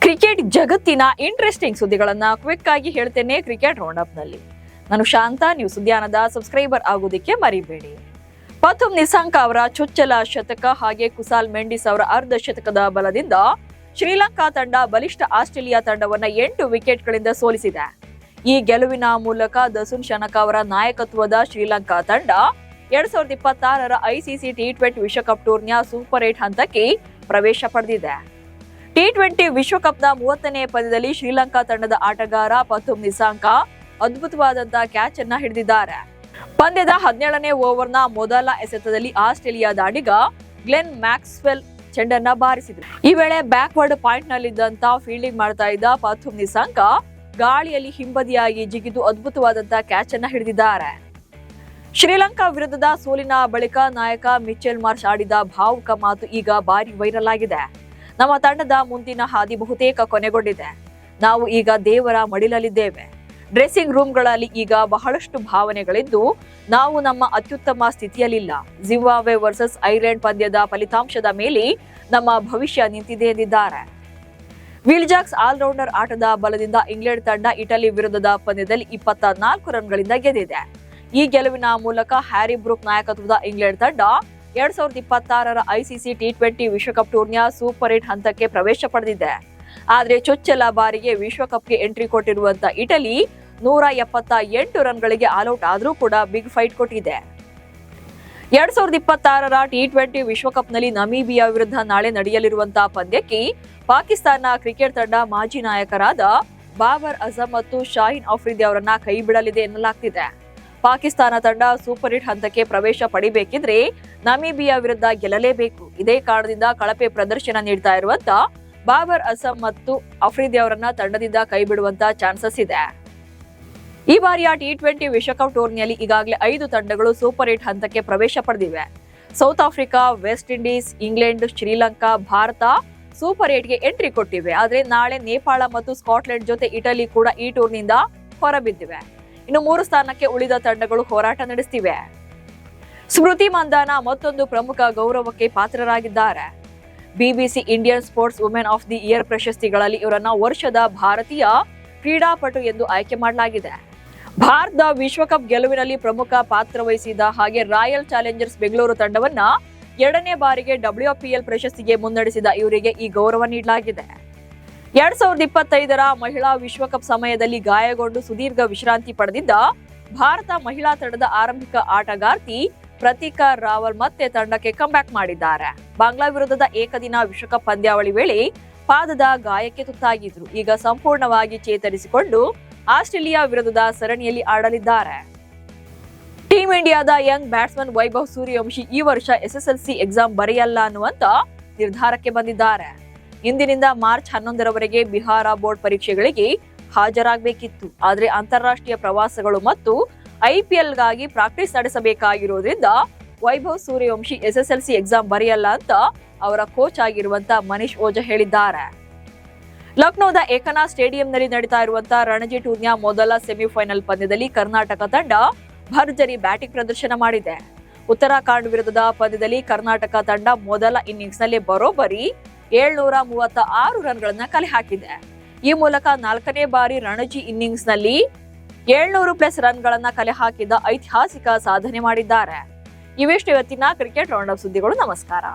Cricket ಜಗತ್ತಿನ interesting ಸುದ್ದಿಗಳನ್ನ quick ಆಗಿ ಹೇಳ್ತೇನೆ ಕ್ರಿಕೆಟ್ ರೌಂಡ್ ಅಪ್ ನಲ್ಲಿ. ನಾನು ಶಾಂತ. ನೀವು ಸುದ್ದಿಯಾನದ ಸಬ್ಸ್ಕ್ರೈಬರ್ ಆಗೋದಿಕ್ಕೆ ಮರಿಬೇಡಿ. ಪಥುಮ್ ನಿಸಾಂಕ ಅವರ ಚೊಚ್ಚಲ ಶತಕ ಹಾಗೆ ಕುಸಾಲ್ ಮೆಂಡಿಸ್ ಅವರ ಅರ್ಧ ಶತಕದ ಬಲದಿಂದ ಶ್ರೀಲಂಕಾ ತಂಡ ಬಲಿಷ್ಠ ಆಸ್ಟ್ರೇಲಿಯಾ ತಂಡವನ್ನ 8 ವಿಕೆಟ್ಗಳಿಂದ ಸೋಲಿಸಿದೆ. ಈ ಗೆಲುವಿನ ಮೂಲಕ ದಸುನ್ ಶನಕ ಅವರ ನಾಯಕತ್ವದ ಶ್ರೀಲಂಕಾ ತಂಡ 2026ರ ಐಸಿಸಿ ಟಿ20 ವಿಶ್ವಕಪ್ ಟೂರ್ನಿಯ ಸೂಪರ್ 8 ಹಂತಕ್ಕೆ ಪ್ರವೇಶ ಪಡೆದಿದೆ. ಟಿ20 ವಿಶ್ವಕಪ್ನ 30ನೇ ಪಂದ್ಯದಲ್ಲಿ ಶ್ರೀಲಂಕಾ ತಂಡದ ಆಟಗಾರ ಪಥುಮ್ ನಿಸಾಂಕ ಅದ್ಭುತವಾದಂತಹ ಕ್ಯಾಚ್ ಅನ್ನ ಹಿಡಿದಿದ್ದಾರೆ. ಪಂದ್ಯದ 17ನೇ ಓವರ್ನ ಮೊದಲ ಎಸೆತದಲ್ಲಿ ಆಸ್ಟ್ರೇಲಿಯಾ ದಾಂಡಿಗ ಗ್ಲೆನ್ ಮ್ಯಾಕ್ಸ್ವೆಲ್ ಚೆಂಡನ್ನ ಬಾರಿಸಿದ್ರು. ಈ ವೇಳೆ ಬ್ಯಾಕ್ವರ್ಡ್ ಪಾಯಿಂಟ್ ನಲ್ಲಿದ್ದಂತ ಫೀಲ್ಡಿಂಗ್ ಮಾಡ್ತಾ ಇದ್ದ ಪಥುಮ್ ನಿಸಾಂಕ ಗಾಳಿಯಲ್ಲಿ ಹಿಂಬದಿಯಾಗಿ ಜಿಗಿದು ಅದ್ಭುತವಾದಂತಹ ಕ್ಯಾಚ್ ಅನ್ನ ಹಿಡಿದಿದ್ದಾರೆ. ಶ್ರೀಲಂಕಾ ವಿರುದ್ಧದ ಸೋಲಿನ ಬಳಿಕ ನಾಯಕ ಮಿಚೆಲ್ ಮಾರ್ಷ್ ಆಡಿದ ಭಾವುಕ ಮಾತು ಈಗ ಭಾರಿ ವೈರಲ್ ಆಗಿದೆ. ನಮ್ಮ ತಂಡದ ಮುಂದಿನ ಹಾದಿ ಬಹುತೇಕ ಕೊನೆಗೊಂಡಿದೆ. ನಾವು ಈಗ ದೇವರ ಮಡಿಲಲ್ಲಿದ್ದೇವೆ. ಡ್ರೆಸ್ಸಿಂಗ್ ರೂಮ್ಗಳಲ್ಲಿ ಈಗ ಬಹಳಷ್ಟು ಭಾವನೆಗಳಿದ್ದು ನಾವು ನಮ್ಮ ಅತ್ಯುತ್ತಮ ಸ್ಥಿತಿಯಲ್ಲಿಲ್ಲ. ಜಿಂಬಾಬ್ವೆ ವರ್ಸಸ್ ಐರ್ಲೆಂಡ್ ಪಂದ್ಯದ ಫಲಿತಾಂಶದ ಮೇಲೆ ನಮ್ಮ ಭವಿಷ್ಯ ನಿಂತಿದೆ ಎಂದಿದ್ದಾರೆ. ವಿಲ್ಜಾಕ್ಸ್ ಆಲ್ರೌಂಡರ್ ಆಟದ ಬಲದಿಂದ ಇಂಗ್ಲೆಂಡ್ ತಂಡ ಇಟಲಿ ವಿರುದ್ಧದ ಪಂದ್ಯದಲ್ಲಿ 24 ರನ್ಗಳಿಂದ ಗೆದ್ದಿದೆ. ಈ ಗೆಲುವಿನ ಮೂಲಕ ಹ್ಯಾರಿ ಬ್ರೂಕ್ ನಾಯಕತ್ವದ ಇಂಗ್ಲೆಂಡ್ ತಂಡ 2026ರ ಐಸಿಸಿ ಟಿ20 ವಿಶ್ವಕಪ್ ಟೂರ್ನಿಯ ಸೂಪರ್ 8 ಹಂತಕ್ಕೆ ಪ್ರವೇಶ ಪಡೆದಿದೆ. ಆದರೆ ಚೊಚ್ಚಲ ಬಾರಿಗೆ ವಿಶ್ವಕಪ್ಗೆ ಎಂಟ್ರಿ ಕೊಟ್ಟಿರುವಂತ ಇಟಲಿ 178 ರನ್ಗಳಿಗೆ ಆಲ್ಔಟ್ ಆದ್ರೂ ಕೂಡ ಬಿಗ್ ಫೈಟ್ ಕೊಟ್ಟಿದೆ. 2026ರ ಟಿ20 ವಿಶ್ವಕಪ್ನಲ್ಲಿ ನಮೀಬಿಯಾ ವಿರುದ್ಧ ನಾಳೆ ನಡೆಯಲಿರುವಂತಹ ಪಂದ್ಯಕ್ಕೆ ಪಾಕಿಸ್ತಾನ ಕ್ರಿಕೆಟ್ ತಂಡ ಮಾಜಿ ನಾಯಕರಾದ ಬಾಬರ್ ಅಜಮ್ ಮತ್ತು ಶಾಹೀನ್ ಅಫ್ರಿದಿ ಅವರನ್ನ ಕೈ ಬಿಡಲಿದೆ ಎನ್ನಲಾಗ್ತಿದೆ. ಪಾಕಿಸ್ತಾನ ತಂಡ ಸೂಪರ್ 8 ಹಂತಕ್ಕೆ ಪ್ರವೇಶ ಪಡಿಬೇಕಿದ್ರೆ ನಮೀಬಿಯಾ ವಿರುದ್ಧ ಗೆಲ್ಲಲೇಬೇಕು. ಇದೇ ಕಾರಣದಿಂದ ಕಳಪೆ ಪ್ರದರ್ಶನ ನೀಡ್ತಾ ಇರುವಂತ ಬಾಬರ್ ಅಜಮ್ ಮತ್ತು ಅಫ್ರಿದಿ ಅವರನ್ನ ತಂಡದಿಂದ ಕೈ ಬಿಡುವಂತ ಚಾನ್ಸಸ್ ಇದೆ. ಈ ಬಾರಿಯ ಟಿ20 ವಿಶ್ವಕಪ್ ಟೂರ್ನಿಯಲ್ಲಿ ಈಗಾಗಲೇ 5 ತಂಡಗಳು ಸೂಪರ್ 8 ಹಂತಕ್ಕೆ ಪ್ರವೇಶ ಪಡೆದಿವೆ. South Africa, West Indies, England, Sri Lanka, Bharat super 8ಗೆ ಎಂಟ್ರಿ ಕೊಟ್ಟಿವೆ. ಆದ್ರೆ ನಾಳೆ ನೇಪಾಳ ಮತ್ತು ಸ್ಕಾಟ್ಲೆಂಡ್ ಜೊತೆ ಇಟಲಿ ಕೂಡ ಈ ಟೂರ್ನಿಯಿಂದ ಹೊರಬಿದ್ದಿವೆ. ಇನ್ನು 3 ಸ್ಥಾನಕ್ಕೆ ಉಳಿದ ತಂಡಗಳು ಹೋರಾಟ ನಡೆಸುತ್ತಿವೆ. ಸ್ಮೃತಿ ಮಂದಾನ ಮತ್ತೊಂದು ಪ್ರಮುಖ ಗೌರವಕ್ಕೆ ಪಾತ್ರರಾಗಿದ್ದಾರೆ. BBC Indian sports women of the year ಪ್ರಶಸ್ತಿಗಳಲ್ಲಿ ಇವರನ್ನ ವರ್ಷದ ಭಾರತೀಯ ಕ್ರೀಡಾಪಟು ಎಂದು ಆಯ್ಕೆ ಮಾಡಲಾಗಿದೆ. ಭಾರತದ ವಿಶ್ವಕಪ್ ಗೆಲುವಿನಲ್ಲಿ ಪ್ರಮುಖ ಪಾತ್ರ ವಹಿಸಿದ ಹಾಗೆ ರಾಯಲ್ ಚಾಲೆಂಜರ್ಸ್ ಬೆಂಗಳೂರು ತಂಡವನ್ನ 2ನೇ ಬಾರಿಗೆ WPL ಪ್ರಶಸ್ತಿಗೆ ಮುನ್ನಡೆಸಿದ ಇವರಿಗೆ ಈ ಗೌರವ ನೀಡಲಾಗಿದೆ. 2025ರ ಮಹಿಳಾ ವಿಶ್ವಕಪ್ ಸಮಯದಲ್ಲಿ ಗಾಯಗೊಂಡು ಸುದೀರ್ಘ ವಿಶ್ರಾಂತಿ ಪಡೆದಿದ್ದ ಭಾರತ ಮಹಿಳಾ ತಂಡದ ಆರಂಭಿಕ ಆಟಗಾರ್ತಿ ಪ್ರತೀಕಾ ರಾವಲ್ ಮತ್ತೆ ತಂಡಕ್ಕೆ ಕಂಬ್ಯಾಕ್ ಮಾಡಿದ್ದಾರೆ. ಬಾಂಗ್ಲಾ ವಿರುದ್ಧದ ಏಕದಿನ ವಿಶ್ವಕಪ್ ಪಂದ್ಯಾವಳಿ ವೇಳೆ ಪಾದದ ಗಾಯಕ್ಕೆ ತುತ್ತಾಗಿದ್ರು. ಈಗ ಸಂಪೂರ್ಣವಾಗಿ ಚೇತರಿಸಿಕೊಂಡು ಆಸ್ಟ್ರೇಲಿಯಾ ವಿರುದ್ಧದ ಸರಣಿಯಲ್ಲಿ ಆಡಲಿದ್ದಾರೆ. ಟೀಂ ಇಂಡಿಯಾದ ಯಂಗ್ ಬ್ಯಾಟ್ಸ್ಮನ್ ವೈಭವ್ ಸೂರ್ಯವಂಶಿ ಈ ವರ್ಷ SSLC ಎಕ್ಸಾಮ್ ಬರೆಯಲ್ಲ ಅನ್ನುವಂತ ನಿರ್ಧಾರಕ್ಕೆ ಬಂದಿದ್ದಾರೆ. ಇಂದಿನಿಂದ ಮಾರ್ಚ್ 11ರವರೆಗೆ ಬಿಹಾರ ಬೋರ್ಡ್ ಪರೀಕ್ಷೆಗಳಿಗೆ ಹಾಜರಾಗಬೇಕಿತ್ತು. ಆದ್ರೆ ಅಂತಾರಾಷ್ಟ್ರೀಯ ಪ್ರವಾಸಗಳು ಮತ್ತು IPLಗಾಗಿ ಪ್ರಾಕ್ಟೀಸ್ ನಡೆಸಬೇಕಾಗಿರೋದ್ರಿಂದ ವೈಭವ್ ಸೂರ್ಯವಂಶಿ SSLC ಎಕ್ಸಾಮ್ ಬರೆಯಲ್ಲ ಅಂತ ಅವರ ಕೋಚ್ ಆಗಿರುವಂತ ಮನೀಶ್ ಓಜಾ ಹೇಳಿದ್ದಾರೆ. ಲಕ್ನೋದ ಏಕನಾ ಸ್ಟೇಡಿಯಂನಲ್ಲಿ ನಡೀತಾ ಇರುವಂತಹ ರಣಜಿ ಟೂರ್ನಿಯ ಮೊದಲ ಸೆಮಿಫೈನಲ್ ಪಂದ್ಯದಲ್ಲಿ ಕರ್ನಾಟಕ ತಂಡ ಭರ್ಜರಿ ಬ್ಯಾಟಿಂಗ್ ಪ್ರದರ್ಶನ ಮಾಡಿದೆ. ಉತ್ತರಾಖಂಡ್ ವಿರುದ್ಧದ ಪಂದ್ಯದಲ್ಲಿ ಕರ್ನಾಟಕ ತಂಡ ಮೊದಲ ಇನ್ನಿಂಗ್ಸ್ ನಲ್ಲಿ ಬರೋಬ್ಬರಿ 736 ರನ್ಗಳನ್ನ ಕಲೆ ಹಾಕಿದೆ. ಈ ಮೂಲಕ 4ನೇ ಬಾರಿ ರಣಜಿ ಇನ್ನಿಂಗ್ಸ್ ನಲ್ಲಿ 700+ ರನ್ಗಳನ್ನ ಕಲೆ ಹಾಕಿದ ಐತಿಹಾಸಿಕ ಸಾಧನೆ ಮಾಡಿದ್ದಾರೆ. ಇವೆಷ್ಟು ಇವತ್ತಿನ ಕ್ರಿಕೆಟ್ ರೌಂಡ್ ಅಪ್ ಸುದ್ದಿಗಳು. ನಮಸ್ಕಾರ.